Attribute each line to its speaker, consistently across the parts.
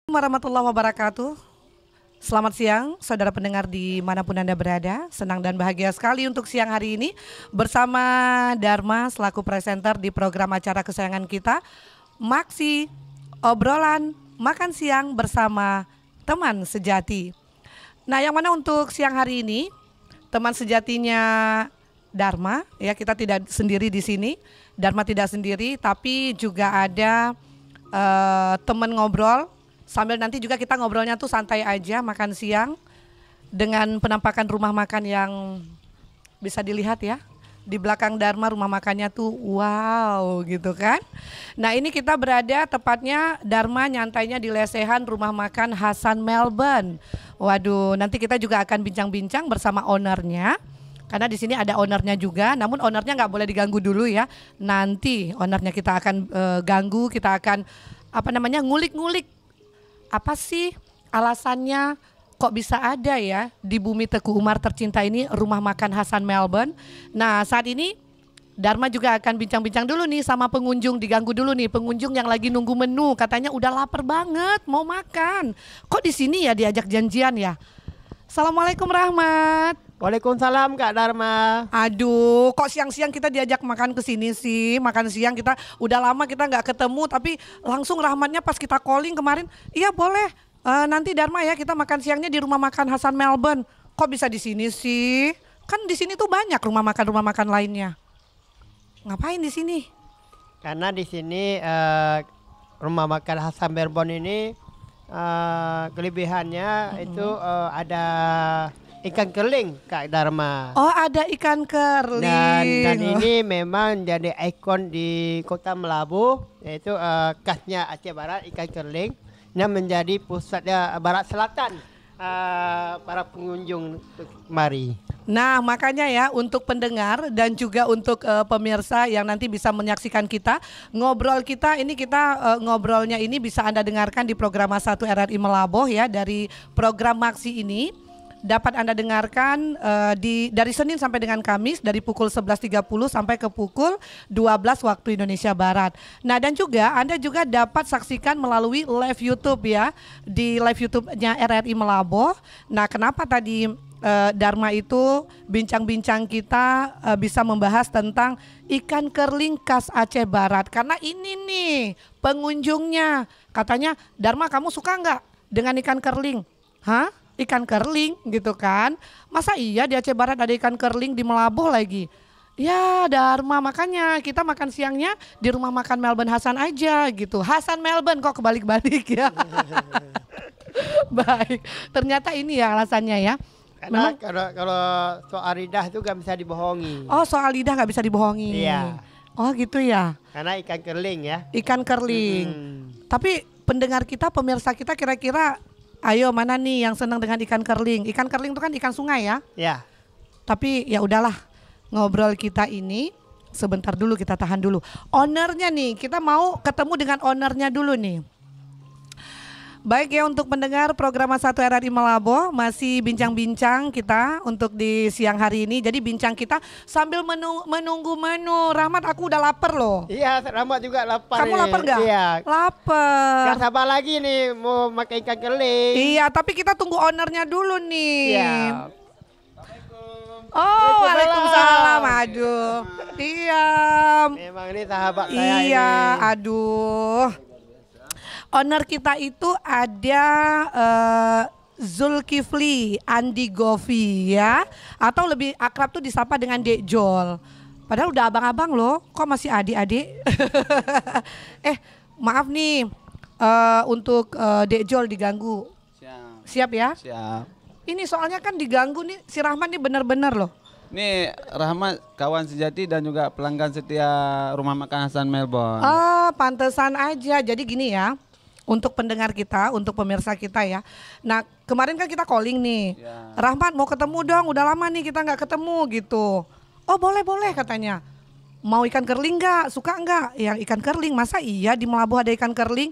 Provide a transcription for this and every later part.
Speaker 1: Warahmatullahi wabarakatuh. Selamat siang saudara pendengar dimanapun Anda berada. Senang dan bahagia sekali untuk siang hari ini bersama Dharma selaku presenter di program acara kesayangan kita, Maksi Obrolan Makan Siang bersama Teman Sejati. Nah, yang mana untuk siang hari ini teman sejatinya Dharma, ya, kita tidak sendiri di sini. Dharma tidak sendiri, tapi juga ada teman ngobrol. Sambil nanti juga kita ngobrolnya tuh santai aja, makan siang dengan penampakan rumah makan yang bisa dilihat ya. Di belakang Dharma rumah makannya tuh wow gitu kan. Nah, ini kita berada tepatnya Dharma nyantainya di lesehan rumah makan Hasan Melbourne. Waduh, nanti kita juga akan bincang-bincang bersama ownernya. Karena di sini ada ownernya juga, namun ownernya nggak boleh diganggu dulu ya. Nanti ownernya kita akan ganggu, kita akan ngulik-ngulik. Apa sih alasannya kok bisa ada ya di bumi Teguh Umar tercinta ini rumah makan Hasan Melbourne. Nah, saat ini Dharma juga akan bincang-bincang dulu nih sama pengunjung, diganggu dulu nih pengunjung yang lagi nunggu menu, katanya udah lapar banget mau makan. Kok di sini ya diajak janjian ya? Assalamualaikum Rahmat.
Speaker 2: Waalaikumsalam Kak Dharma.
Speaker 1: Aduh, kok siang-siang kita diajak makan ke sini sih? Makan siang kita udah lama kita nggak ketemu, tapi langsung Rahmatnya pas kita calling kemarin, iya boleh. Nanti Dharma ya kita makan siangnya di rumah makan Hasan Melbourne. Kok bisa di sini sih? Kan di sini tuh banyak rumah makan lainnya. Ngapain di sini?
Speaker 2: Karena di sini rumah makan Hasan Melbourne ini kelebihannya itu ada ikan kerling Kak Dharma.
Speaker 1: Oh, ada ikan kerling.
Speaker 2: Dan ini memang jadi ikon di Kota Melabu, yaitu khasnya Aceh Barat ikan kerling yang menjadi pusatnya Barat Selatan para pengunjung mari.
Speaker 1: Nah, makanya ya untuk pendengar dan juga untuk pemirsa yang nanti bisa menyaksikan kita ngobrol kita ini ngobrolnya ini bisa Anda dengarkan di program 1 RRI Melaboh ya, dari program Maksi ini. Dapat Anda dengarkan dari Senin sampai dengan Kamis dari pukul 11.30 sampai ke pukul 12 waktu Indonesia Barat. Nah, dan juga Anda juga dapat saksikan melalui live YouTube ya, di live YouTube-nya RRI Melaboh. Nah, kenapa tadi Dharma itu bincang-bincang kita bisa membahas tentang ikan kerling khas Aceh Barat. Karena ini nih pengunjungnya katanya, Dharma kamu suka nggak dengan ikan kerling? Hah? Ikan kerling gitu kan. Masa iya di Aceh Barat ada ikan kerling di Melaboh lagi? Ya Dharma, makanya kita makan siangnya di rumah makan Melbourne Hasan aja gitu. Hasan Melbourne kok kebalik-balik ya. Baik, ternyata ini ya alasannya ya.
Speaker 2: Karena kalau soal lidah itu gak bisa dibohongi.
Speaker 1: Oh, soal lidah gak bisa dibohongi.
Speaker 2: Iya.
Speaker 1: Oh gitu ya.
Speaker 2: Karena ikan kerling ya.
Speaker 1: Ikan kerling. Tapi pendengar kita, pemirsa kita kira-kira ayo mana nih yang senang dengan ikan kerling? Ikan kerling itu kan ikan sungai ya?
Speaker 2: Ya.
Speaker 1: Tapi ya udahlah, ngobrol kita ini sebentar dulu, kita tahan dulu. Ownernya nih, kita mau ketemu dengan ownernya dulu nih. Baik ya, untuk pendengar program 1 RRI Melaboh masih bincang-bincang kita untuk di siang hari ini. Jadi bincang kita sambil menunggu menu. Rahmat, aku udah lapar loh.
Speaker 2: Iya, Rahmat juga lapar.
Speaker 1: Kamu lapar gak?
Speaker 2: Iya.
Speaker 1: Lapar.
Speaker 2: Gak sabar lagi nih mau makan ikan kerling.
Speaker 1: Iya, tapi kita tunggu ownernya dulu nih.
Speaker 2: Iya.
Speaker 1: Oh, waalaikumsalam. Aduh. Iya.
Speaker 2: Memang ini sahabat saya ini.
Speaker 1: Iya, aduh. Owner kita itu ada Zulkifli Andi Govi ya, atau lebih akrab tuh disapa dengan Dek Jol. Padahal udah abang-abang loh, kok masih adik-adik? Maaf nih untuk Dek Jol diganggu. Siap ya?
Speaker 3: Siap.
Speaker 1: Ini soalnya kan diganggu nih, si Rahmat nih bener-bener loh.
Speaker 3: Nih Rahmat kawan sejati dan juga pelanggan setia rumah makan Hasan Melbourne.
Speaker 1: Pantesan aja. Jadi gini ya, untuk pendengar kita, untuk pemirsa kita ya. Nah, kemarin kan kita calling nih.
Speaker 3: Ya.
Speaker 1: Rahmat mau ketemu dong, udah lama nih kita nggak ketemu gitu. Oh boleh katanya. Mau ikan kerling nggak? Suka nggak? Yang ikan kerling, masa iya di Melabuh ada ikan kerling?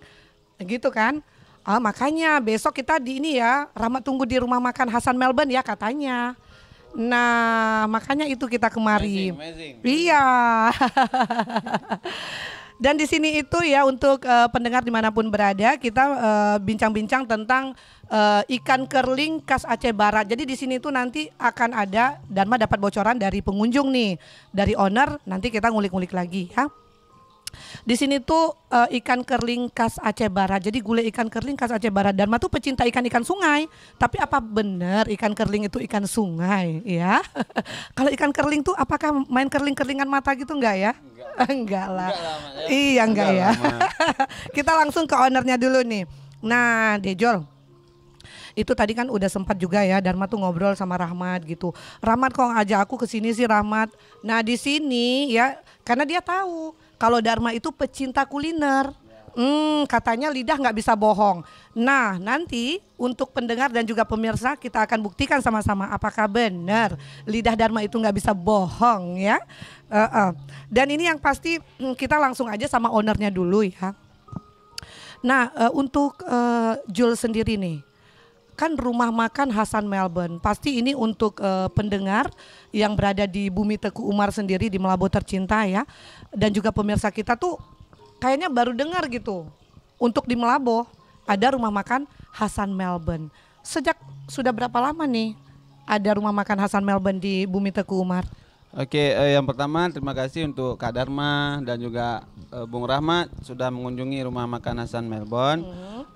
Speaker 1: Gitu kan. Makanya besok kita di ini ya, Rahmat tunggu di rumah makan Hasan Melbourne ya katanya. Nah, makanya itu kita kemari.
Speaker 3: Amazing.
Speaker 1: Iya. Dan di sini itu ya untuk pendengar dimanapun berada, kita bincang-bincang tentang ikan kerling khas Aceh Barat. Jadi di sini tuh nanti akan ada, Dharma dapat bocoran dari pengunjung nih, dari owner. Nanti kita ngulik-ngulik lagi ya. Di sini tuh ikan kerling khas Aceh Barat. Jadi gulai ikan kerling khas Aceh Barat. Dharma tuh pecinta ikan sungai. Tapi apa benar ikan kerling itu ikan sungai ya? Kalau ikan kerling tuh apakah main kerling-kerlingan mata gitu enggak ya? Enggak lah. Iya enggak ya. Kita langsung ke ownernya dulu nih. Nah, Dejol. Itu tadi kan udah sempat juga ya Dharma tuh ngobrol sama Rahmat gitu. Rahmat kok ngajak aku ke sini sih Rahmat. Nah, di sini ya karena dia tahu kalau Dharma itu pecinta kuliner. Katanya lidah nggak bisa bohong. Nah, nanti untuk pendengar dan juga pemirsa kita akan buktikan sama-sama apakah benar lidah Dharma itu nggak bisa bohong ya. Dan ini yang pasti kita langsung aja sama ownernya dulu ya. Nah, untuk Jul sendiri nih, kan rumah makan Hasan Melbourne. Pasti ini untuk pendengar yang berada di Bumi Teku Umar sendiri di Melabu tercinta ya. Dan juga pemirsa kita tuh kayaknya baru dengar gitu. Untuk di Melabu ada rumah makan Hasan Melbourne. Sejak sudah berapa lama nih ada rumah makan Hasan Melbourne di Bumi Teku Umar?
Speaker 3: Oke, yang pertama terima kasih untuk Kak Dharma dan juga Bung Rahmat sudah mengunjungi rumah makan Hasan Melbourne.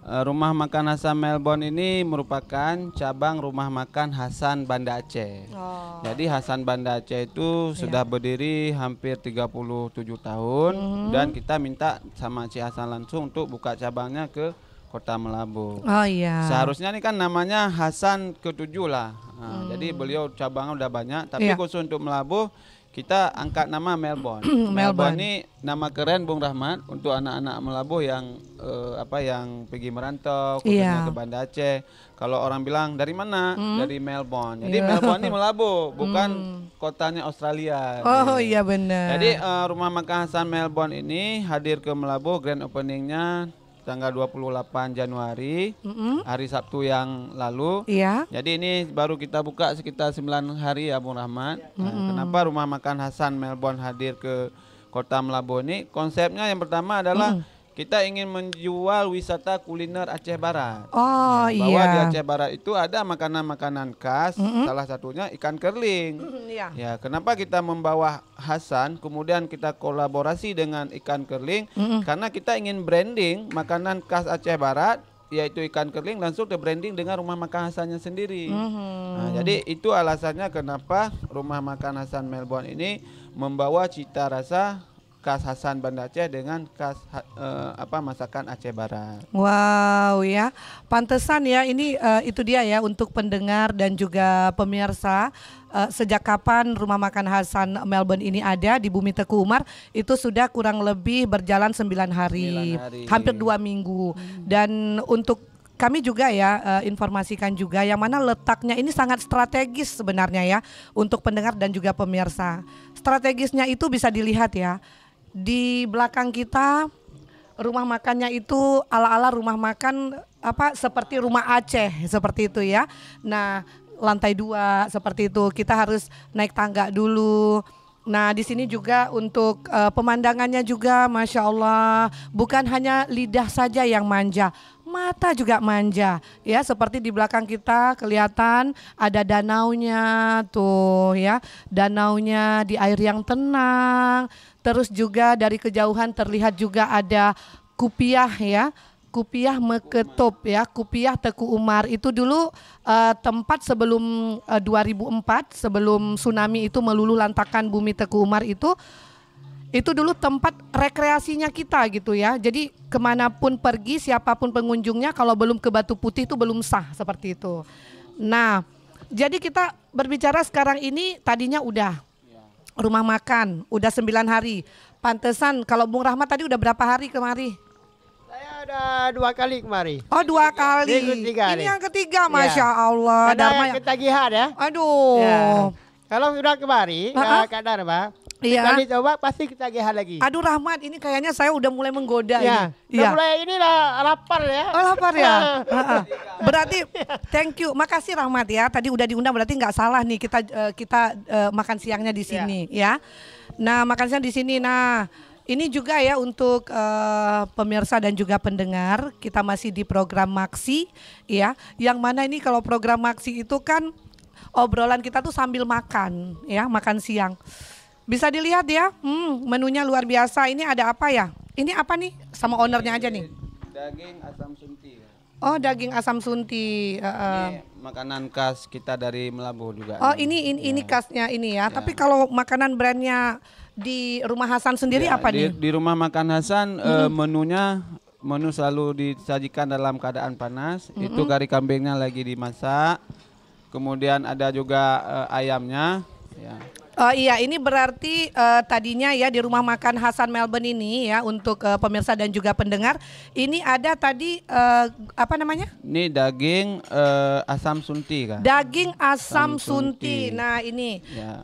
Speaker 3: Rumah makan Hasan Melbourne ini merupakan cabang rumah makan Hasan Banda Aceh. Jadi Hasan Banda Aceh itu sudah berdiri hampir 37 tahun dan kita minta sama Cik Hasan langsung untuk buka cabangnya ke Kota Melabu.
Speaker 1: Oh iya.
Speaker 3: Seharusnya ini kan namanya Hasan ke-7 lah. Nah, jadi beliau cabangnya udah banyak, tapi khusus untuk Melabu kita angkat nama Melbourne. Melbourne ini nama keren Bung Rahmat untuk anak-anak Melabu yang yang pergi merantau khususnya ke Banda Aceh. Kalau orang bilang dari mana? Dari Melbourne. Jadi Melbourne ini Melabu, bukan kotanya Australia.
Speaker 1: Oh iya benar.
Speaker 3: Jadi rumah makan Hasan Melbourne ini hadir ke Melabu, grand openingnya tanggal 28 Januari, hari Sabtu yang lalu. Iya. Jadi ini baru kita buka sekitar 9 hari ya Bung Rahmat. Kenapa rumah makan Hasan Melbourne hadir ke Kota Melabu ini? Konsepnya yang pertama adalah kita ingin menjual wisata kuliner Aceh Barat.
Speaker 1: Oh
Speaker 3: Bahwa di Aceh Barat itu ada makanan-makanan khas, salah satunya ikan kerling. Ya, kenapa kita membawa Hasan, kemudian kita kolaborasi dengan ikan kerling? Karena kita ingin branding makanan khas Aceh Barat, yaitu ikan kerling, langsung branding dengan rumah makan Hasannya sendiri. Nah, jadi itu alasannya kenapa rumah makan Hasan Melbourne ini membawa cita rasa khas Hasan Banda Aceh dengan khas masakan Aceh Barat.
Speaker 1: Wow ya, pantesan ya ini itu dia ya untuk pendengar dan juga pemirsa. Sejak kapan rumah makan Hasan Melbourne ini ada di Bumi Teku Umar itu sudah kurang lebih berjalan 9 hari, hampir 2 minggu. Dan untuk kami juga ya informasikan juga yang mana letaknya ini sangat strategis sebenarnya ya untuk pendengar dan juga pemirsa. Strategisnya itu bisa dilihat ya. Di belakang kita rumah makannya itu ala-ala rumah makan seperti rumah Aceh seperti itu ya. Nah, lantai 2 seperti itu. Kita harus naik tangga dulu. Nah, di sini juga untuk pemandangannya juga Masya Allah, bukan hanya lidah saja yang manja, mata juga manja ya, seperti di belakang kita kelihatan ada danaunya tuh ya, danaunya di air yang tenang. Terus juga dari kejauhan terlihat juga ada Kupiah ya, Kupiah Meketop ya, Kupiah Teku Umar. Itu dulu tempat sebelum 2004, sebelum tsunami itu meluluh lantakan Bumi Teku Umar itu dulu tempat rekreasinya kita gitu ya. Jadi kemanapun pergi, siapapun pengunjungnya, kalau belum ke Batu Putih itu belum sah seperti itu. Nah, jadi kita berbicara sekarang ini tadinya udah rumah makan, udah 9 hari. Pantesan kalau Bung Rahmat tadi udah berapa hari kemari?
Speaker 2: Saya udah 2 kali kemari.
Speaker 1: Oh 2 kali. Ini yang ketiga, Masya Allah.
Speaker 2: Ada yang ketagihan ya.
Speaker 1: Aduh.
Speaker 2: Ya. Kalau sudah kemari, Kak Dharma, kali coba pasti ketagihan lagi.
Speaker 1: Aduh Rahmat, ini kayaknya saya udah mulai menggoda
Speaker 2: ya.
Speaker 1: Iya.
Speaker 2: Mulai inilah lapar ya.
Speaker 1: Oh lapar ya. Berarti thank you, makasih Rahmat ya. Tadi udah diundang berarti nggak salah nih kita makan siangnya di sini ya. Nah makan siang di sini. Nah Ini juga ya untuk pemirsa dan juga pendengar, kita masih di program Maksi ya. Yang mana ini kalau program Maksi itu kan obrolan kita tuh sambil makan ya, makan siang. Bisa dilihat ya, menunya luar biasa. Ini ada apa ya? Ini apa nih? Sama ownernya aja nih.
Speaker 3: Daging asam sunti.
Speaker 1: Oh, daging asam sunti.
Speaker 3: Ini makanan khas kita dari Melabu juga.
Speaker 1: Oh, ini khasnya ini ya. Tapi kalau makanan brandnya di Rumah Hasan sendiri apa nih?
Speaker 3: Di Rumah Makan Hasan menu selalu disajikan dalam keadaan panas. Itu kari kambingnya lagi dimasak. Kemudian ada juga ayamnya. Ya.
Speaker 1: Oh iya, ini berarti tadinya ya di Rumah Makan Hasan Melbourne ini ya untuk pemirsa dan juga pendengar, ini ada tadi apa namanya?
Speaker 3: Ini daging asam sunti kan?
Speaker 1: Daging asam sunti. Nah ini
Speaker 3: ya.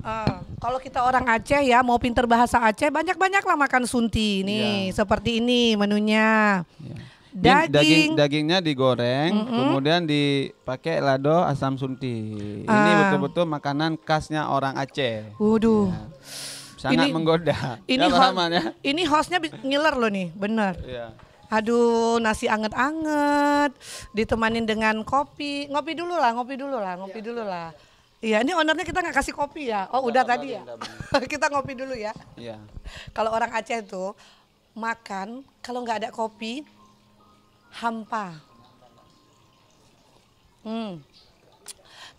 Speaker 1: kalau kita orang Aceh ya mau pinter bahasa Aceh banyak-banyaklah makan sunti nih seperti ini menunya.
Speaker 3: Ya.
Speaker 1: Dagingnya
Speaker 3: digoreng, kemudian dipakai lado asam sunti. Ini betul-betul makanan khasnya orang Aceh.
Speaker 1: Waduh.
Speaker 3: Ya. Sangat menggoda.
Speaker 1: Ini hostnya ngiler loh nih, bener.
Speaker 3: Ya.
Speaker 1: Aduh, nasi anget-anget, ditemanin dengan kopi. Ngopi dulu lah. Iya, ini ownernya kita nggak kasih kopi ya. Oh, udah tadi ya. Kita ngopi dulu ya.
Speaker 3: Iya.
Speaker 1: Kalau orang Aceh tuh makan kalau nggak ada kopi hampa.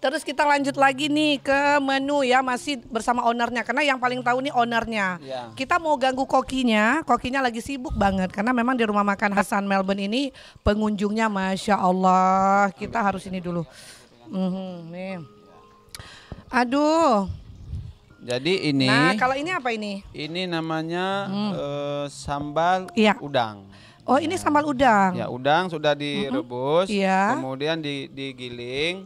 Speaker 1: Terus kita lanjut lagi nih ke menu ya, masih bersama ownernya karena yang paling tahu nih ownernya.
Speaker 3: Ya.
Speaker 1: Kita mau ganggu kokinya lagi sibuk banget karena memang di Rumah Makan Hasan Melbourne ini pengunjungnya Masya Allah. Kita harus ini dulu. Nih. Aduh.
Speaker 3: Jadi ini.
Speaker 1: Nah kalau ini apa ini?
Speaker 3: Ini namanya sambal udang.
Speaker 1: Oh ini sambal udang.
Speaker 3: Ya udang sudah direbus,
Speaker 1: Iya.
Speaker 3: kemudian digiling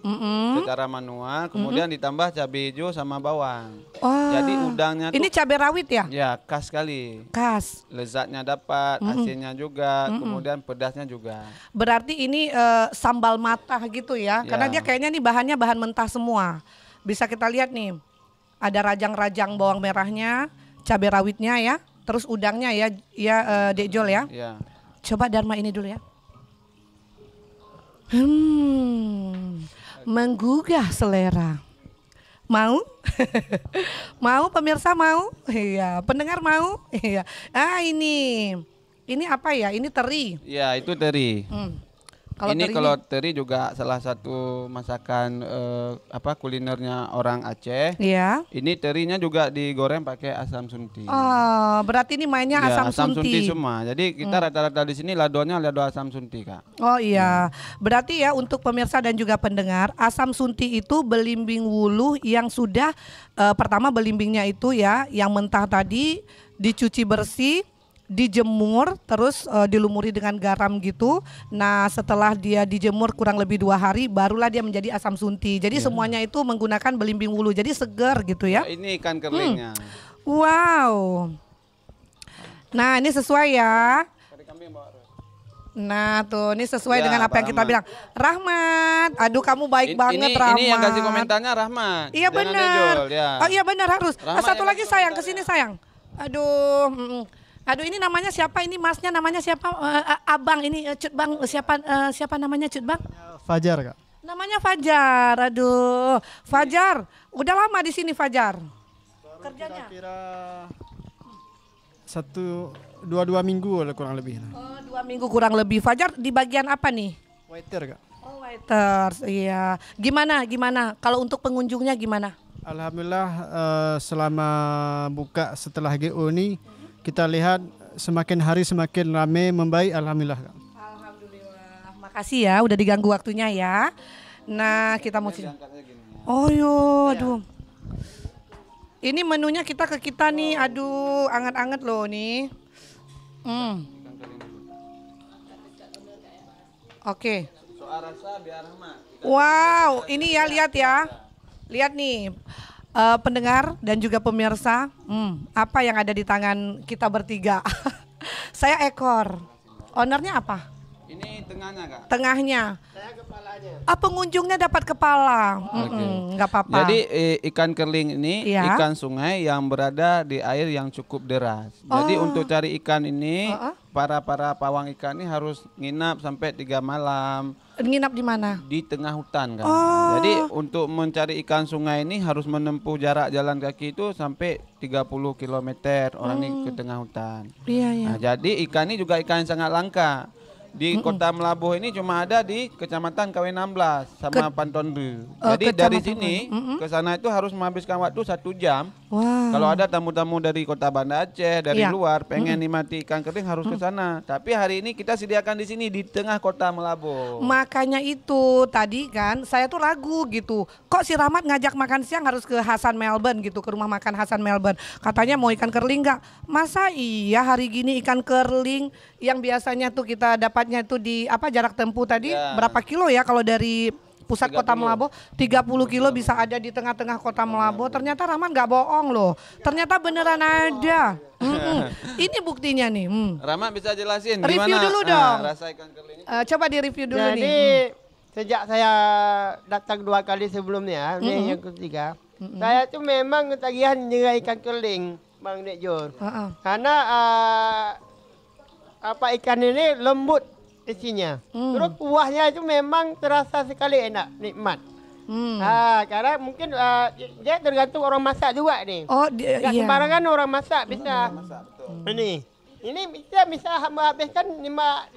Speaker 3: secara manual, kemudian ditambah cabai hijau sama bawang.
Speaker 1: Oh.
Speaker 3: Jadi udangnya
Speaker 1: ini cabai rawit ya?
Speaker 3: Ya khas sekali.
Speaker 1: Khas.
Speaker 3: Lezatnya dapat, asinnya juga, kemudian pedasnya juga.
Speaker 1: Berarti ini sambal matah gitu ya? Karena dia kayaknya nih bahannya bahan mentah semua. Bisa kita lihat nih, ada rajang-rajang bawang merahnya, cabai rawitnya ya, terus udangnya ya, Dek Jol ya.
Speaker 3: Ya.
Speaker 1: Coba Dharma ini dulu ya. Menggugah selera. Mau? Mau pemirsa mau? Iya, pendengar mau? Iya. Ah ini apa ya? Ini teri.
Speaker 3: Ya itu teri. Kalau teri juga salah satu masakan kulinernya orang Aceh.
Speaker 1: Iya.
Speaker 3: Ini terinya juga digoreng pakai asam sunti.
Speaker 1: Oh, berarti ini mainnya
Speaker 3: ya,
Speaker 1: asam sunti
Speaker 3: semua. Jadi kita rata-rata di sini ladonya lado asam sunti, Kak.
Speaker 1: Oh iya. Berarti ya untuk pemirsa dan juga pendengar, asam sunti itu belimbing wuluh yang sudah pertama belimbingnya itu ya, yang mentah tadi dicuci bersih, dijemur, terus dilumuri dengan garam gitu. Nah setelah dia dijemur kurang lebih 2 hari barulah dia menjadi asam sunti. Jadi semuanya itu menggunakan belimbing wuluh, jadi segar gitu ya.
Speaker 3: Ini ikan kerlingnya.
Speaker 1: Wow. Nah ini sesuai ya. Nah tuh ini sesuai dengan apa yang kita bilang. Rahmat, aduh kamu baik banget Rahmat.
Speaker 3: Ini yang kasih komentarnya Rahmat.
Speaker 1: Iya benar.
Speaker 3: Ya.
Speaker 1: Oh iya benar harus. Satu lagi sayang, kesini sayang. Aduh ini namanya siapa ini masnya namanya siapa abang ini Cut Bang siapa namanya Cut Bang?
Speaker 4: Fajar Kak.
Speaker 1: Namanya Fajar. Aduh Fajar udah lama di sini Fajar. Kerjanya?
Speaker 4: Kira 1-2 minggu lah kurang lebih.
Speaker 1: Oh 2 minggu kurang lebih. Fajar di bagian apa nih?
Speaker 4: Waiter Kak.
Speaker 1: Oh waiters iya. Gimana kalau untuk pengunjungnya gimana?
Speaker 4: Alhamdulillah selama buka setelah GO ini kita lihat semakin hari semakin ramai membaik, alhamdulillah.
Speaker 1: Alhamdulillah. Makasih ya udah diganggu waktunya ya. Nah, kita mau sini. Oh yo, aduh. Ini menunya kita nih, aduh, anget-anget loh nih. Oke. Wow, ini ya lihat ya. Lihat nih. Pendengar dan juga pemirsa, apa yang ada di tangan kita bertiga? Saya ekor. Ownernya apa?
Speaker 3: Ini tengahnya Kak.
Speaker 1: Tengahnya.
Speaker 2: Saya kepalanya.
Speaker 1: Pengunjungnya dapat kepala. Nggak apa-apa.
Speaker 3: Jadi ikan kerling ini
Speaker 1: Iya.
Speaker 3: ikan sungai yang berada di air yang cukup deras. Jadi untuk cari ikan ini para pawang ikan ini harus nginap sampai 3 malam
Speaker 1: Nginap di mana?
Speaker 3: di tengah hutan kan. Jadi untuk mencari ikan sungai ini harus menempuh jarak jalan kaki itu sampai 30 km orang ini ke tengah hutan.
Speaker 1: Iya, iya.
Speaker 3: Nah, jadi ikan ini juga ikan yang sangat langka. Di Kota Melabuh ini cuma ada di Kecamatan KW16 sama Pantondu. Jadi dari
Speaker 1: Kecamatan
Speaker 3: sini ke sana itu harus menghabiskan waktu 1 jam.
Speaker 1: Wah.
Speaker 3: Kalau ada tamu-tamu dari Kota Banda Aceh, dari
Speaker 1: Iya.
Speaker 3: luar pengen nikmati ikan kering harus ke sana. Tapi hari ini kita sediakan di sini di tengah Kota Melabuh.
Speaker 1: Makanya itu tadi kan saya tuh ragu gitu. Kok si Rahmat ngajak makan siang harus ke Hasan Melbourne gitu, ke rumah makan Hasan Melbourne. Katanya mau ikan kerling nggak? Masa iya hari gini ikan kerling yang biasanya tuh kita dapatnya itu di jarak tempuh tadi
Speaker 3: Ya.
Speaker 1: berapa kilo ya kalau dari pusat
Speaker 3: 30.
Speaker 1: Kota Melabuh 30 kilo bisa ada di tengah-tengah Kota Melabuh. Ternyata Rahmat nggak bohong loh. Ternyata beneran ada. Ini buktinya nih.
Speaker 3: Rama bisa jelasin
Speaker 1: Review
Speaker 3: gimana
Speaker 1: dulu dong.
Speaker 3: rasa ikan kerling ini?
Speaker 1: Coba di-review dulu
Speaker 2: Jadi
Speaker 1: nih.
Speaker 2: sejak saya datang 2 kali sebelumnya, ini yang ketiga, saya tuh memang ketagihan dengan ikan kerling, Bang Dek Jor. Karena ikan ini lembut isinya. Terus kuahnya itu memang terasa sekali enak, nikmat. Karena mungkin dia tergantung orang masak juga nih.
Speaker 1: Oh,
Speaker 2: Nggak
Speaker 1: iya.
Speaker 2: sembarangan orang masak bisa. Ini bisa menghabiskan 5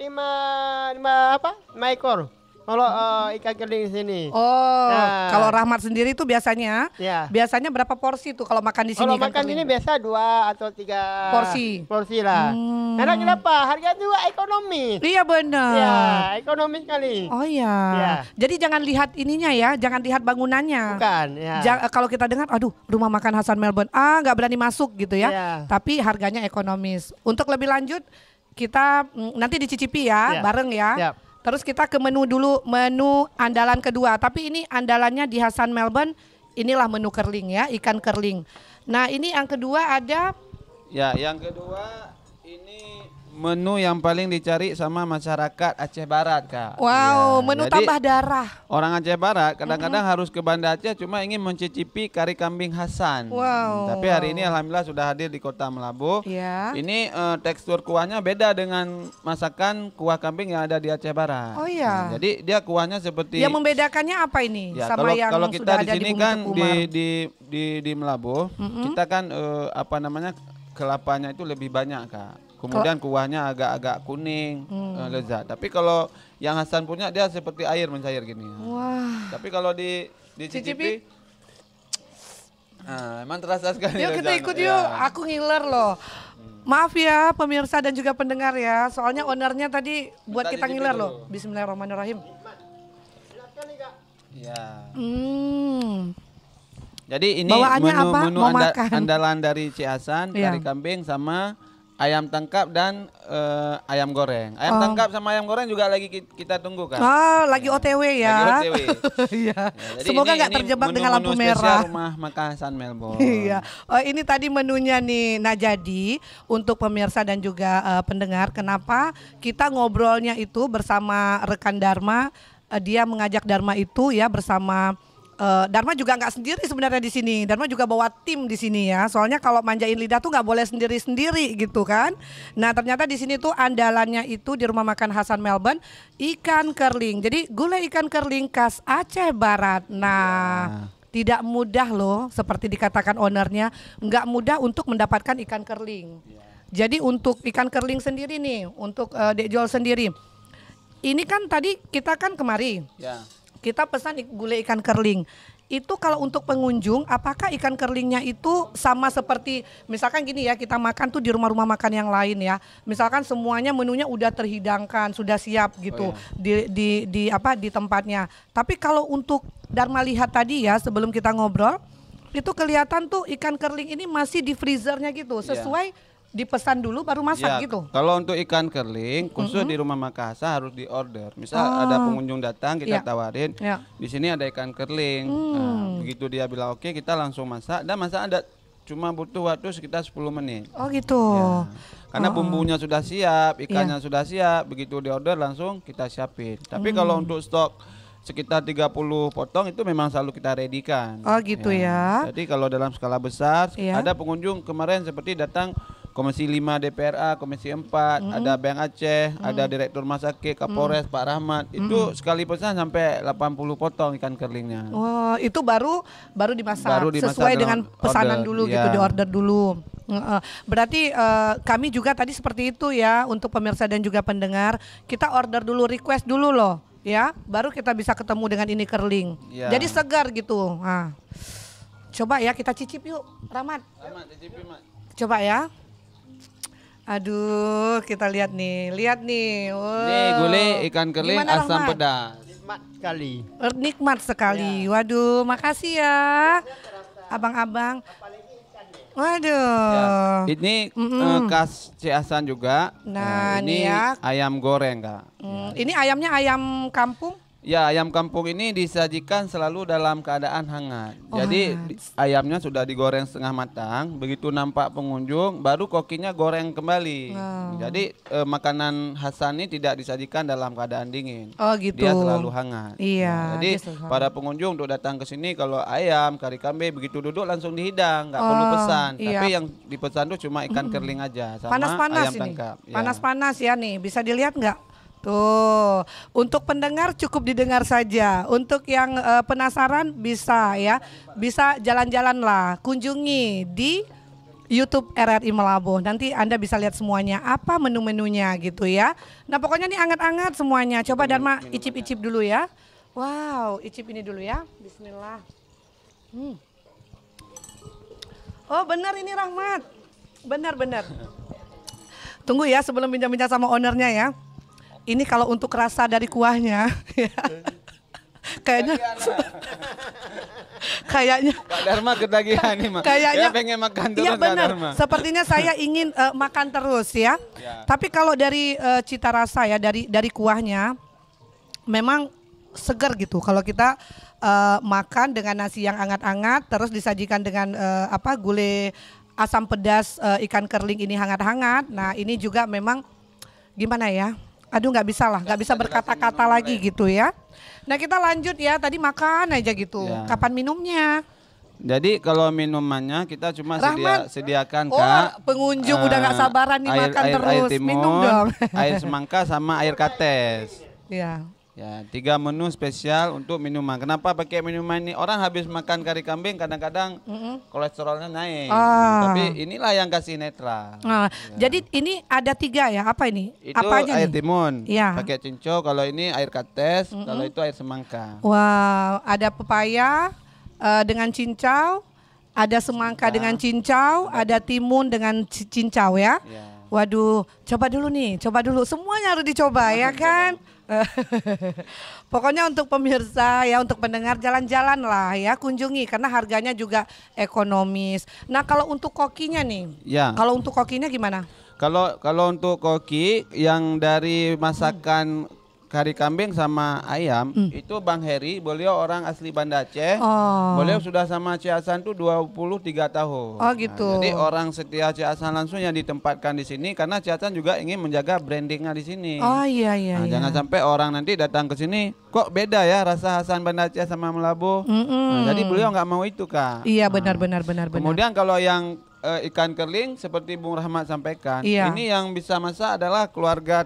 Speaker 2: ekor. Kalau ikan kerling di sini.
Speaker 1: Oh,
Speaker 2: Nah.
Speaker 1: kalau Rahmat sendiri tuh biasanya
Speaker 2: Ya.
Speaker 1: berapa porsi tuh kalau makan di sini
Speaker 2: Kalau
Speaker 1: ikan
Speaker 2: makan
Speaker 1: kerling?
Speaker 2: ini biasa 2 atau 3 porsi lah. Karena kenapa? Harga juga ekonomis.
Speaker 1: Iya benar.
Speaker 2: Ya, ekonomis sekali.
Speaker 1: Oh iya.
Speaker 2: Ya.
Speaker 1: Jadi jangan lihat ininya ya, jangan lihat bangunannya.
Speaker 2: Bukan, ya.
Speaker 1: Kalau kita dengar, aduh, rumah makan Hasan Melbourne, nggak berani masuk gitu ya.
Speaker 2: Ya.
Speaker 1: Tapi harganya ekonomis. Untuk lebih lanjut, kita nanti dicicipi ya,
Speaker 2: Ya.
Speaker 1: bareng ya.
Speaker 2: Siap.
Speaker 1: Terus kita ke menu dulu, menu andalan kedua. Tapi ini andalannya di Hasan Melbourne, inilah menu kerling ya, ikan kerling. Nah ini yang kedua ada,
Speaker 3: Ya, yang kedua ini menu yang paling dicari sama masyarakat Aceh Barat, Kak.
Speaker 1: wow,
Speaker 3: Ya,
Speaker 1: menu
Speaker 3: jadi
Speaker 1: tambah darah.
Speaker 3: orang Aceh Barat kadang-kadang harus ke Banda Aceh cuma ingin mencicipi kari kambing Hasan.
Speaker 1: Wow.
Speaker 3: Tapi hari ini alhamdulillah sudah hadir di Kota Melabuh.
Speaker 1: Ya.
Speaker 3: Ini tekstur kuahnya beda dengan masakan kuah kambing yang ada di Aceh Barat.
Speaker 1: Oh iya.
Speaker 3: Nah, jadi dia kuahnya seperti
Speaker 1: Yang membedakannya apa ini
Speaker 3: ya,
Speaker 1: sama yang
Speaker 3: kalau
Speaker 1: sudah
Speaker 3: kita di
Speaker 1: ada
Speaker 3: sini
Speaker 1: di Bumi
Speaker 3: kan
Speaker 1: Tekumar?
Speaker 3: di Melabuh, kita kan kelapanya itu lebih banyak, Kak. Kemudian kuahnya agak-agak kuning, lezat. Tapi kalau yang Hasan punya dia seperti air mencair gini.
Speaker 1: Wah.
Speaker 3: Tapi kalau dicicipi, emang terasa sekali.
Speaker 1: Yuk kita
Speaker 3: lezatnya.
Speaker 1: ikut
Speaker 3: Ya.
Speaker 1: yuk, aku ngiler loh. Maaf ya pemirsa dan juga pendengar ya, soalnya ownernya tadi buat
Speaker 3: Minta
Speaker 1: kita
Speaker 3: dicicip
Speaker 1: ngiler
Speaker 3: dulu.
Speaker 1: loh. Bismillahirrahmanirrahim.
Speaker 3: Ya.
Speaker 1: Hmm.
Speaker 3: Jadi ini
Speaker 1: Bawaannya
Speaker 3: menu
Speaker 1: apa?
Speaker 3: menu
Speaker 1: Mau makan.
Speaker 3: andalan dari Cik Hasan,
Speaker 1: Iya.
Speaker 3: kari kambing sama ayam tangkap dan ayam goreng. Ayam tangkap sama ayam goreng juga lagi kita tunggu, Kak.
Speaker 1: Lagi OTW ya.
Speaker 3: Lagi OTW.
Speaker 1: Iya.
Speaker 3: Ya, jadi
Speaker 1: Semoga
Speaker 3: ini
Speaker 1: nggak terjebak dengan
Speaker 3: menu-menu
Speaker 1: lampu
Speaker 3: spesial
Speaker 1: merah.
Speaker 3: Rumah makan Hasan Melbourne.
Speaker 1: Iya. Ini tadi menunya nih. Nah jadi untuk pemirsa dan juga pendengar, kenapa kita ngobrolnya itu bersama rekan Dharma? Dia mengajak Dharma itu ya bersama. Dharma juga nggak sendiri sebenarnya di sini. Dharma juga bawa tim di sini ya. Soalnya kalau manjain lidah tuh nggak boleh sendiri-sendiri gitu kan. Nah ternyata di sini tuh andalannya itu di rumah makan Hasan Melbourne ikan kerling. Jadi gulai ikan kerling khas Aceh Barat. Nah. Tidak mudah loh, seperti dikatakan ownernya, nggak mudah untuk mendapatkan ikan kerling. Jadi untuk ikan kerling sendiri nih, untuk Dek Jol sendiri, ini kan tadi kita kan kemari,
Speaker 3: Ya.
Speaker 1: kita pesan gulai ikan kerling. Itu kalau untuk pengunjung, apakah ikan kerlingnya itu sama seperti misalkan gini ya, kita makan tuh di rumah-rumah makan yang lain ya. Misalkan semuanya menunya udah terhidangkan, sudah siap gitu di tempatnya. Tapi kalau untuk Dharma lihat tadi ya sebelum kita ngobrol, itu kelihatan tuh ikan kerling ini masih di freezernya gitu, sesuai dipesan dulu baru masak
Speaker 3: Ya,
Speaker 1: gitu.
Speaker 3: kalau untuk ikan kerling khusus di rumah makan Hasan harus di order. Misal ada pengunjung datang kita tawarin,
Speaker 1: Ya.
Speaker 3: di sini ada ikan kerling. Nah, begitu dia bilang oke, kita langsung masak dan masak ada cuma butuh waktu sekitar 10 menit.
Speaker 1: Oh gitu.
Speaker 3: Ya. Karena bumbunya sudah siap, ikannya sudah siap, begitu diorder langsung kita siapin. Tapi kalau untuk stok sekitar 30 potong itu memang selalu kita ready-kan.
Speaker 1: Oh gitu ya.
Speaker 3: Jadi kalau dalam skala besar,
Speaker 1: Iya.
Speaker 3: ada pengunjung kemarin seperti datang Komisi 5 DPRA, Komisi 4, ada Bank Aceh, ada Direktur Rumah Sakit, Kapolres, Pak Rahmat. Itu sekali pesan sampai 80 potong ikan kerlingnya.
Speaker 1: Oh, itu baru dimasak,
Speaker 3: Baru dimasak
Speaker 1: sesuai dengan pesanan
Speaker 3: order,
Speaker 1: dulu
Speaker 3: iya.
Speaker 1: gitu, diorder dulu. Berarti kami juga tadi seperti itu ya, untuk pemirsa dan juga pendengar, kita order dulu, request dulu loh, ya, baru kita bisa ketemu dengan ini kerling.
Speaker 3: Iya.
Speaker 1: Jadi segar gitu. Nah, coba ya kita cicip yuk, Rahmat. Coba ya. Aduh, kita lihat nih. Wow.
Speaker 3: Ini gulai ikan kerling
Speaker 1: Gimana,
Speaker 3: asam
Speaker 1: Rahmat?
Speaker 3: pedas.
Speaker 2: Nikmat sekali.
Speaker 1: Nikmat sekali. Waduh, makasih ya, abang-abang. Waduh.
Speaker 3: Ya, ini khas Ciasan juga.
Speaker 1: Nah,
Speaker 3: ini
Speaker 1: nih ya.
Speaker 3: ayam goreng, Kak.
Speaker 1: Ini ayamnya ayam kampung?
Speaker 3: Ya, ayam kampung ini disajikan selalu dalam keadaan hangat. Jadi ayamnya sudah digoreng setengah matang, begitu nampak pengunjung baru kokinya goreng kembali. Jadi makanan Hasan ini tidak disajikan dalam keadaan dingin.
Speaker 1: Oh gitu.
Speaker 3: Dia selalu hangat.
Speaker 1: Iya.
Speaker 3: Jadi
Speaker 1: dia selalu
Speaker 3: para pengunjung untuk datang ke sini kalau ayam, kari kambing begitu duduk langsung dihidang, nggak perlu pesan.
Speaker 1: iya.
Speaker 3: Tapi yang dipesan tuh cuma ikan kerling aja sama
Speaker 1: panas-panas
Speaker 3: ayam
Speaker 1: ini.
Speaker 3: tangkap. Ya.
Speaker 1: Panas-panas ya nih. Bisa dilihat nggak? Tuh, untuk pendengar cukup didengar saja. Untuk yang penasaran bisa ya, bisa jalan-jalan lah, kunjungi di YouTube RRI Melabuh. Nanti Anda bisa lihat semuanya, apa menu-menunya gitu ya. Nah pokoknya ini anget-anget semuanya. Coba Dharma icip-icip dulu ya. Wow, icip ini dulu ya. Bismillah. Oh benar ini Rahmat, benar-benar. Tunggu ya sebelum bincang-bincang sama ownernya ya. Ini kalau untuk rasa dari kuahnya, kayaknya
Speaker 3: Kak Dharma ketagihan nih, Mak.
Speaker 1: Kayaknya
Speaker 3: Ya pengen makan terus,
Speaker 1: iya
Speaker 3: Kak
Speaker 1: benar.
Speaker 3: Dharma.
Speaker 1: Sepertinya saya ingin makan terus ya. Tapi kalau dari cita rasa ya, dari kuahnya, memang segar gitu. Kalau kita makan dengan nasi yang hangat-hangat, terus disajikan dengan gulai asam pedas ikan kerling ini hangat-hangat. Nah ini juga memang gimana ya? Aduh nggak bisa lah, nggak bisa berkata-kata lagi gitu ya. Nah kita lanjut ya, tadi makan aja gitu.
Speaker 3: Ya.
Speaker 1: Kapan minumnya?
Speaker 3: Jadi kalau minumannya kita cuma
Speaker 1: Rahmat.
Speaker 3: sediakan
Speaker 1: Oh
Speaker 3: Kak.
Speaker 1: pengunjung udah nggak sabaran nih makan terus.
Speaker 3: Air timun,
Speaker 1: Minum dong.
Speaker 3: air semangka sama air kates.
Speaker 1: Ya.
Speaker 3: Ya, 3 menu spesial untuk minuman. Kenapa pakai minuman ini? Orang habis makan kari kambing kadang-kadang kolesterolnya naik. Tapi inilah yang kasih netral.
Speaker 1: Nah, jadi ini ada 3 ya? Apa ini?
Speaker 3: Itu
Speaker 1: apa aja
Speaker 3: air
Speaker 1: nih?
Speaker 3: timun,
Speaker 1: Iya.
Speaker 3: pakai cincau. Kalau ini air kates, kalau itu air semangka.
Speaker 1: Wow, ada pepaya dengan cincau, ada semangka dengan cincau, ada timun dengan cincau ya.
Speaker 3: Ya.
Speaker 1: Waduh, coba dulu nih, coba dulu. Semuanya harus dicoba ya kan? Pokoknya untuk pemirsa ya, untuk pendengar jalan-jalan lah ya, kunjungi karena harganya juga ekonomis. Nah kalau untuk kokinya nih,
Speaker 3: Ya.
Speaker 1: kalau untuk kokinya gimana?
Speaker 3: Kalau untuk koki yang dari masakan kari kambing sama ayam itu Bang Heri, beliau orang asli Banda Aceh.
Speaker 1: Oh.
Speaker 3: Beliau sudah sama Ciasan tuh 23 tahun.
Speaker 1: Oh, gitu.
Speaker 3: Nah, jadi orang setia Ciasan langsung yang ditempatkan di sini karena Ciasan juga ingin menjaga brandingnya di sini.
Speaker 1: Oh iya iya.
Speaker 3: Nah,
Speaker 1: iya.
Speaker 3: jangan sampai orang nanti datang ke sini kok beda ya rasa Hasan Banda Aceh sama Melabuh. Nah, jadi beliau nggak mau itu, Kak.
Speaker 1: Iya
Speaker 3: Nah,
Speaker 1: benar.
Speaker 3: Kemudian kalau yang ikan kerling seperti Bung Rahmat sampaikan,
Speaker 1: Iya.
Speaker 3: ini yang bisa masak adalah keluarga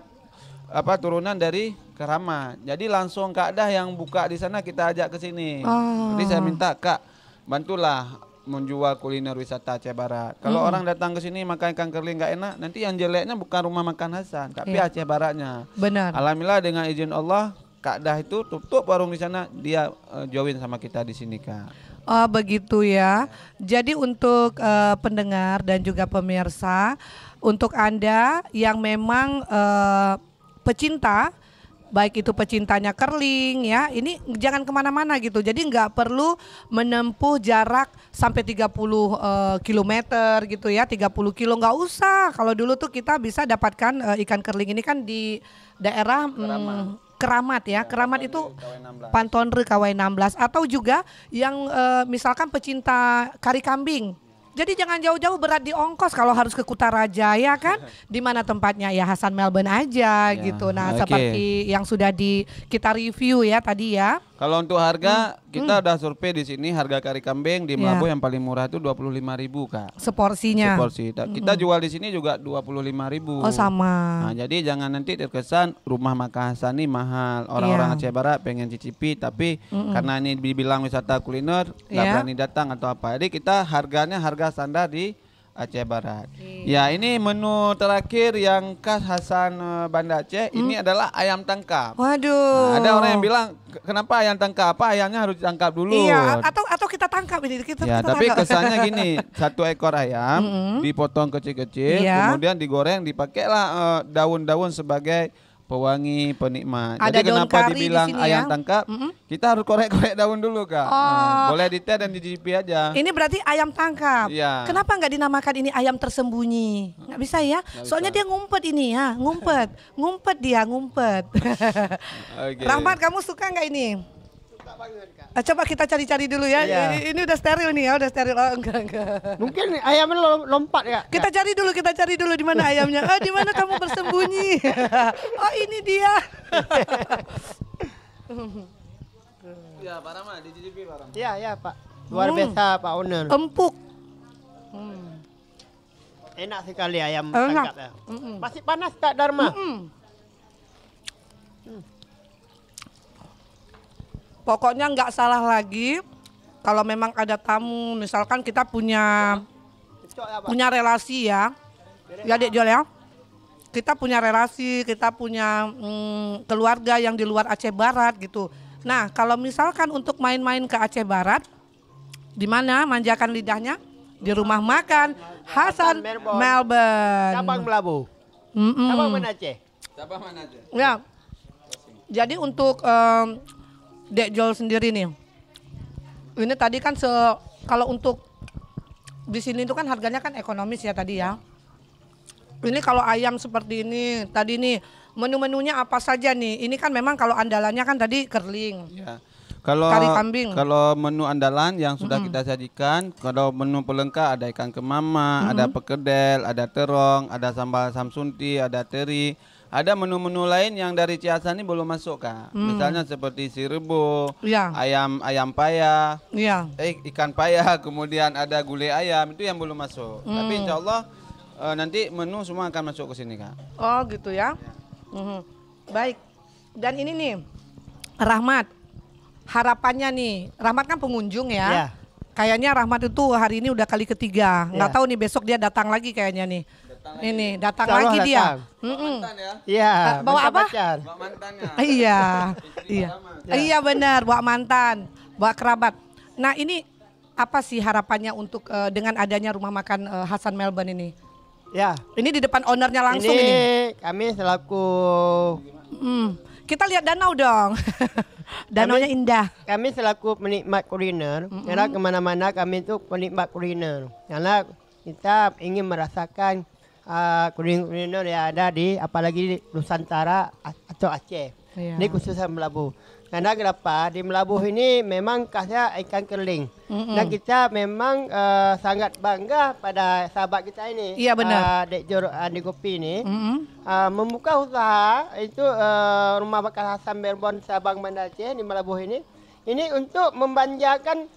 Speaker 3: turunan dari Keramat. Jadi langsung Kak Dah yang buka di sana kita ajak ke sini.
Speaker 1: Oh.
Speaker 3: Jadi saya minta Kak bantulah menjual kuliner wisata Aceh Barat. Kalau orang datang ke sini makan ikan kerling nggak enak, nanti yang jeleknya bukan rumah makan Hasan, tapi
Speaker 1: Iya.
Speaker 3: Aceh Baratnya.
Speaker 1: Benar.
Speaker 3: Alhamdulillah dengan izin Allah, Kak Dah itu tutup warung di sana, dia join sama kita di sini, Kak.
Speaker 1: Oh begitu ya. Jadi untuk pendengar dan juga pemirsa, untuk Anda yang memang pecinta, baik itu pecintanya kerling ya, ini jangan kemana-mana gitu. Jadi nggak perlu menempuh jarak sampai 30 kilometer gitu ya, 30 kilo nggak usah. Kalau dulu tuh kita bisa dapatkan ikan kerling ini kan di daerah Keramat ya. Keramat itu Pantonre KW 16 atau juga yang misalkan pecinta kari kambing Jadi jangan jauh-jauh berat di ongkos kalau harus ke Kutaraja ya kan? Di mana tempatnya ya Hasan Melbourne aja gitu. Nah, seperti yang sudah kita review ya tadi ya.
Speaker 3: Kalau untuk harga kita udah survei di sini harga kari kambing di Melabuh yang paling murah itu 25.000 Kak.
Speaker 1: Seporsinya.
Speaker 3: Seporsi. Kita jual di sini juga 25.000.
Speaker 1: Oh sama.
Speaker 3: Nah, jadi jangan nanti terkesan rumah makan Hasan ini mahal. Orang-orang Aceh Barat pengen cicipi tapi karena ini dibilang wisata kuliner nggak berani datang atau apa. Jadi kita harganya harga standar di Aceh Barat. Ya ini menu terakhir yang khas Hasan Banda Aceh ini adalah ayam tangkap.
Speaker 1: Waduh.
Speaker 3: Nah, ada orang yang bilang kenapa ayam tangkap? Apa ayamnya harus ditangkap dulu?
Speaker 1: Iya. Atau kita tangkap ini kita.
Speaker 3: Ya tapi kesannya gini, satu ekor ayam dipotong kecil-kecil, kemudian digoreng, dipakailah daun-daun sebagai pewangi, penikmat.
Speaker 1: Ada
Speaker 3: jadi kenapa dibilang ayam
Speaker 1: ya?
Speaker 3: tangkap? Kita harus korek-korek daun dulu Kak. Boleh diteh dan dicicipi aja.
Speaker 1: Ini berarti ayam tangkap.
Speaker 3: Iya.
Speaker 1: Kenapa nggak dinamakan ini ayam tersembunyi? Nggak bisa ya? Soalnya dia ngumpet ini ya, ngumpet dia ngumpet. Rahmat, kamu suka nggak ini? Coba kita cari-cari dulu ya. Ini udah steril nih ya, udah steril. Oh, enggak.
Speaker 2: Mungkin ayamnya lompat ya.
Speaker 1: Kita cari dulu di mana ayamnya. Di mana kamu bersembunyi? Oh, ini dia.
Speaker 3: Ya, Pak Rama, dicicipi Pak Rama.
Speaker 2: Ya, Pak. Luar biasa Pak Owner.
Speaker 1: Empuk.
Speaker 2: Enak sekali ayam tangkap ya. Masih panas Kak Dharma?
Speaker 1: Pokoknya nggak salah lagi kalau memang ada tamu, misalkan kita punya relasi ya Dek Jol ya. Kita punya relasi, kita punya keluarga yang di luar Aceh Barat gitu. Nah kalau misalkan untuk main-main ke Aceh Barat, di mana manjakan lidahnya? Di rumah makan Hasan Melbourne.
Speaker 2: Cabang Melabuh. Cabang mana Aceh?
Speaker 3: Cabang mana Aceh?
Speaker 1: Ya. Jadi untuk Dek Jol sendiri nih, ini tadi kan kalau untuk di sini itu kan harganya kan ekonomis ya tadi ya. Ini kalau ayam seperti ini, tadi nih menu-menunya apa saja nih? Ini kan memang kalau andalannya kan tadi kerling.
Speaker 3: Ya. Kalau
Speaker 1: kari kambing.
Speaker 3: Kalau menu andalan yang sudah kita sajikan, kalau menu pelengkap ada ikan kemama, ada perkedel, ada terong, ada sambal samsunti, ada teri. Ada menu-menu lain yang dari Ciasan ini belum masuk Kak. Misalnya seperti sirebo, ayam paya, ikan paya, kemudian ada gulai ayam, itu yang belum masuk. Tapi insya Allah nanti menu semua akan masuk ke sini Kak.
Speaker 1: Oh gitu ya. Baik. Dan ini nih Rahmat, harapannya nih, Rahmat kan pengunjung ya. Kayaknya Rahmat itu hari ini udah kali ketiga. Nggak tahu nih besok dia datang lagi kayaknya nih. Ini datang lagi dia.
Speaker 3: Mantan ya?
Speaker 2: Iya.
Speaker 1: Bawa apa?
Speaker 3: Bawa mantannya.
Speaker 1: Iya benar, bawa mantan, bawa kerabat. Nah ini apa sih harapannya untuk dengan adanya rumah makan Hasan Melbourne ini?
Speaker 2: Ya.
Speaker 1: Ini di depan ownernya langsung ini.
Speaker 2: Kami selaku.
Speaker 1: Kita lihat danau dong. Danaunya indah.
Speaker 2: Kami selaku penikmat kuliner, karena kemana-mana kami itu penikmat kuliner. Karena kita ingin merasakan kuliner yang ada di apalagi di Nusantara atau Aceh. Ini khususnya Melabuh. Karena kenapa di Melabuh ini memang khasnya ikan keling. Dan kita memang sangat bangga pada sahabat kita ini.
Speaker 1: Iya benar.
Speaker 2: Dek Jor Andi Kopi ini membuka usaha itu rumah makan Hasan Melbourne Sabang Banda Aceh di Melabuh ini. Ini untuk membanjakan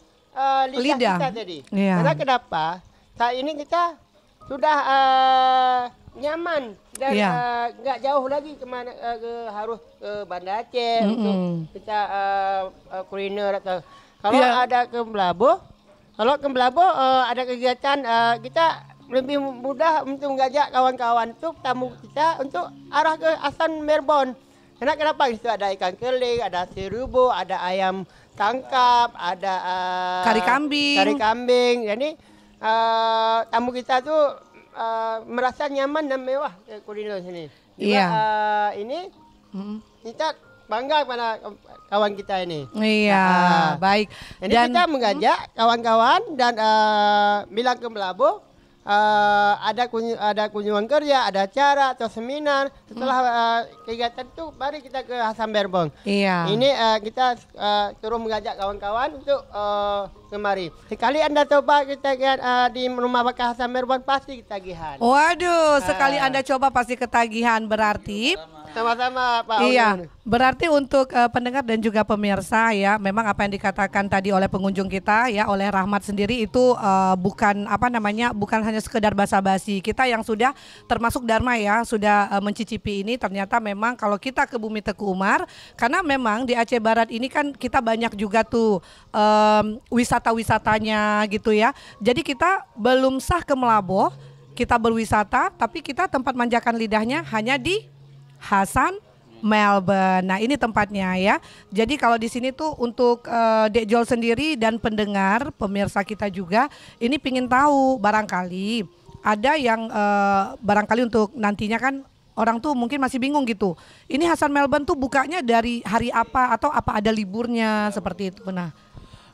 Speaker 2: lidah kita tadi. Karena kenapa? Saat ini kita sudah nyaman dan nggak jauh lagi kemana harus ke Banda Aceh untuk kita kuliner atau kalau ada ke Melabuh, ada kegiatan kita lebih mudah untuk mengajak kawan-kawan untuk tamu kita untuk arah ke Hasan Melbourne. Karena kenapa? Itu ada ikan keling, ada sirebo, ada ayam tangkap, ada
Speaker 1: kari kambing.
Speaker 2: Jadi tamu kita tuh merasa nyaman dan mewah ke kuliner sini. Juga, ini kita bangga pada kawan kita ini.
Speaker 1: Baik.
Speaker 2: Jadi kita mengajak kawan-kawan dan bilang ke Melabuh ada kunjungan kerja, ada acara atau seminar. Setelah kegiatan itu, mari kita ke Hasan Melbourne.
Speaker 1: Iya.
Speaker 2: Ini kita turun mengajak kawan-kawan untuk kemari. Sekali Anda coba kita di rumah makan Hasan Melbourne pasti ketagihan.
Speaker 1: Waduh, sekali Anda coba pasti ketagihan berarti.
Speaker 2: Sama-sama Pak.
Speaker 1: Iya, berarti untuk pendengar dan juga pemirsa ya, memang apa yang dikatakan tadi oleh pengunjung kita ya, oleh Rahmat sendiri itu bukan bukan hanya sekedar basa-basi. Kita yang sudah termasuk Dharma ya, sudah mencicipi ini, ternyata memang kalau kita ke Bumi Teku Umar, karena memang di Aceh Barat ini kan kita banyak juga tuh wisata-wisatanya gitu ya. Jadi kita belum sah ke Melaboh, kita berwisata, tapi kita tempat manjakan lidahnya hanya di Hasan Melbourne. Nah, ini tempatnya ya. Jadi kalau di sini tuh untuk Dek Jol sendiri dan pendengar, pemirsa kita juga, ini pingin tahu barangkali ada yang barangkali untuk nantinya kan orang tuh mungkin masih bingung gitu. Ini Hasan Melbourne tuh bukanya dari hari apa atau apa ada liburnya seperti itu. Nah,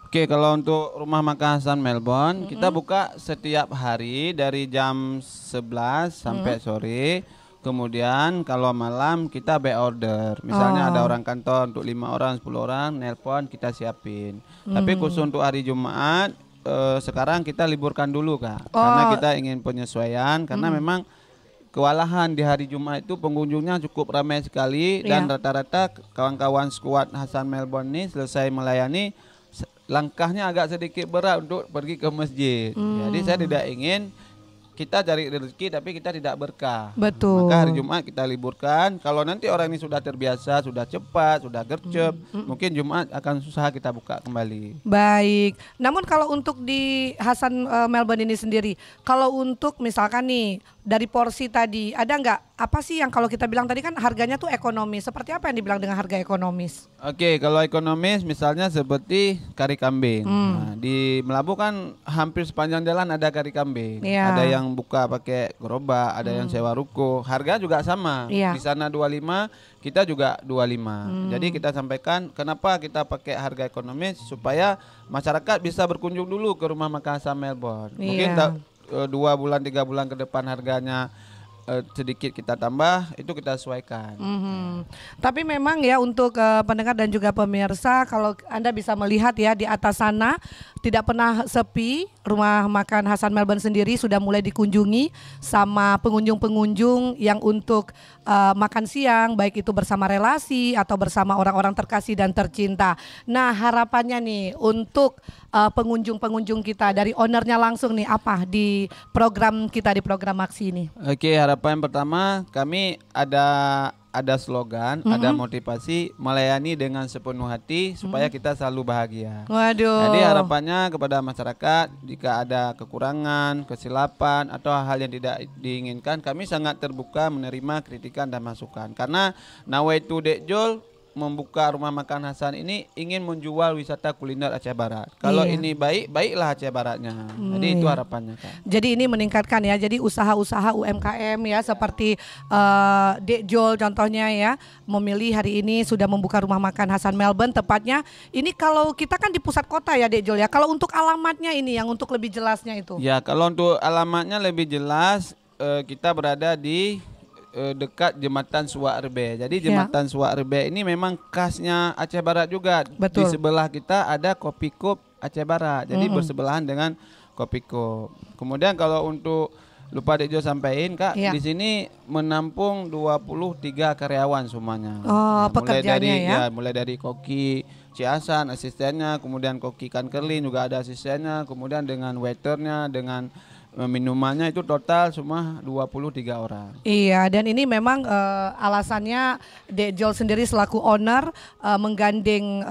Speaker 3: Oke, kalau untuk rumah makan Hasan Melbourne, kita buka setiap hari dari jam 11 sampai sore. Kemudian kalau malam kita by order. Misalnya ada orang kantor untuk 5 orang, 10 orang, nelpon kita siapin. Tapi khusus untuk hari Jumat sekarang kita liburkan dulu Kak. Karena kita ingin penyesuaian karena memang kewalahan di hari Jumat itu pengunjungnya cukup ramai sekali dan rata-rata kawan-kawan skuad Hasan Melbourne ini selesai melayani langkahnya agak sedikit berat untuk pergi ke masjid. Jadi saya tidak ingin kita cari rezeki tapi kita tidak berkah.
Speaker 1: betul.
Speaker 3: Maka hari Jumat kita liburkan. Kalau nanti orang ini sudah terbiasa, sudah cepat, sudah gercep, mungkin Jumat akan susah kita buka kembali.
Speaker 1: Baik. Namun kalau untuk di Hasan Melbourne ini sendiri, kalau untuk misalkan nih dari porsi tadi, ada nggak apa sih yang kalau kita bilang tadi kan harganya tuh ekonomis. Seperti apa yang dibilang dengan harga ekonomis?
Speaker 3: Oke, kalau ekonomis misalnya seperti kari kambing. Nah, di Melabu kan hampir sepanjang jalan ada kari kambing.
Speaker 1: Iya.
Speaker 3: Ada yang buka pakai gerobak, ada yang sewa ruko. Harga juga sama.
Speaker 1: Iya.
Speaker 3: Di sana 25, kita juga 25. Jadi kita sampaikan kenapa kita pakai harga ekonomis supaya masyarakat bisa berkunjung dulu ke rumah makan Hasan Melbourne. Mungkin 2 bulan 3 bulan ke depan harganya sedikit kita tambah, itu kita sesuaikan.
Speaker 1: Tapi memang ya untuk pendengar dan juga pemirsa, kalau Anda bisa melihat ya di atas sana tidak pernah sepi. Rumah makan Hasan Melbourne sendiri sudah mulai dikunjungi sama pengunjung-pengunjung yang untuk makan siang, baik itu bersama relasi atau bersama orang-orang terkasih dan tercinta. Nah, harapannya nih untuk pengunjung-pengunjung kita dari ownernya langsung nih apa di program kita, di program aksi ini?
Speaker 3: Oke, harapan pertama kami ada slogan, ada motivasi melayani dengan sepenuh hati supaya kita selalu bahagia.
Speaker 1: Waduh.
Speaker 3: Jadi harapannya kepada masyarakat jika ada kekurangan, kesilapan atau hal yang tidak diinginkan, kami sangat terbuka menerima kritikan dan masukan. Karena Nawaitu Dek Jol membuka rumah makan Hasan ini ingin menjual wisata kuliner Aceh Barat. Kalau ini baik, baiklah Aceh Baratnya. Jadi itu harapannya Kak.
Speaker 1: Jadi ini meningkatkan ya, jadi usaha-usaha UMKM ya seperti Dek Jol contohnya ya, memilih hari ini sudah membuka rumah makan Hasan Melbourne tepatnya. Ini kalau kita kan di pusat kota ya Dek Jol ya, kalau untuk alamatnya ini yang untuk lebih jelasnya itu.
Speaker 3: Ya, kalau untuk alamatnya lebih jelas kita berada di dekat Jembatan Suwak Rebe. Jadi Jembatan Suwak Rebe ini memang khasnya Aceh Barat juga.
Speaker 1: Betul.
Speaker 3: Di sebelah kita ada Kopi Cup Aceh Barat. Jadi bersebelahan dengan Kopi Cup. Kemudian kalau untuk lupa Dek Jo sampaikan Kak, di sini menampung 23 karyawan semuanya.
Speaker 1: Oh, pekerjaannya
Speaker 3: mulai dari koki Ciasan, asistennya, kemudian koki ikan kerling juga ada asistennya, kemudian dengan waiternya, dengan minumannya itu total semua 23 orang. Iya,
Speaker 1: dan ini memang alasannya Dek Jol sendiri selaku owner menggandeng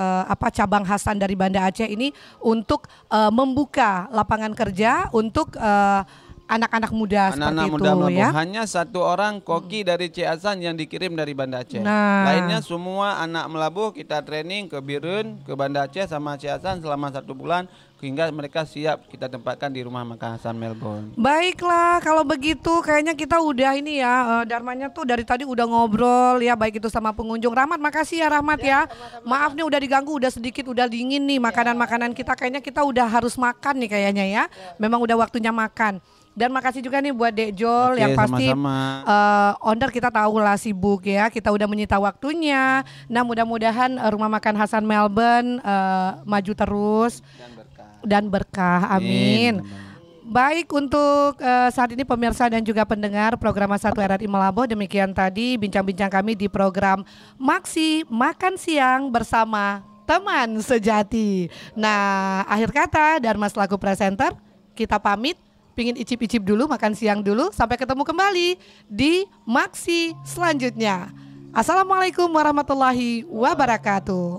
Speaker 1: cabang Hasan dari Banda Aceh ini untuk membuka lapangan kerja untuk anak-anak muda seperti itu ya.
Speaker 3: Hanya 1 orang koki dari Ciasan yang dikirim dari Banda Aceh. Lainnya semua anak Melabuh kita training ke Birun, ke Banda Aceh sama Ciasan selama 1 bulan hingga mereka siap kita tempatkan di rumah makan Hasan Melbourne.
Speaker 1: Baiklah, kalau begitu kayaknya kita udah ini ya, Dharmanya tuh dari tadi udah ngobrol ya, baik itu sama pengunjung. Rahmat, makasih ya Rahmat ya. Sama-sama. Maaf nih udah diganggu, udah sedikit udah dingin nih makanan-makanan kita, kayaknya kita udah harus makan nih kayaknya ya. Memang udah waktunya makan. Dan makasih juga nih buat Dek Jol yang pasti owner kita tahu lah sibuk ya. Kita udah menyita waktunya. Nah mudah-mudahan rumah makan Hasan Melbourne maju terus dan berkah. Amin. Baik untuk saat ini pemirsa dan juga pendengar program 1 RRI Malabo, demikian tadi bincang-bincang kami di program Maksi Makan Siang bersama teman sejati. Nah akhir kata Dharma selaku presenter, kita pamit. Pingin icip-icip dulu, makan siang dulu. Sampai ketemu kembali di Maksi selanjutnya. Assalamualaikum warahmatullahi wabarakatuh.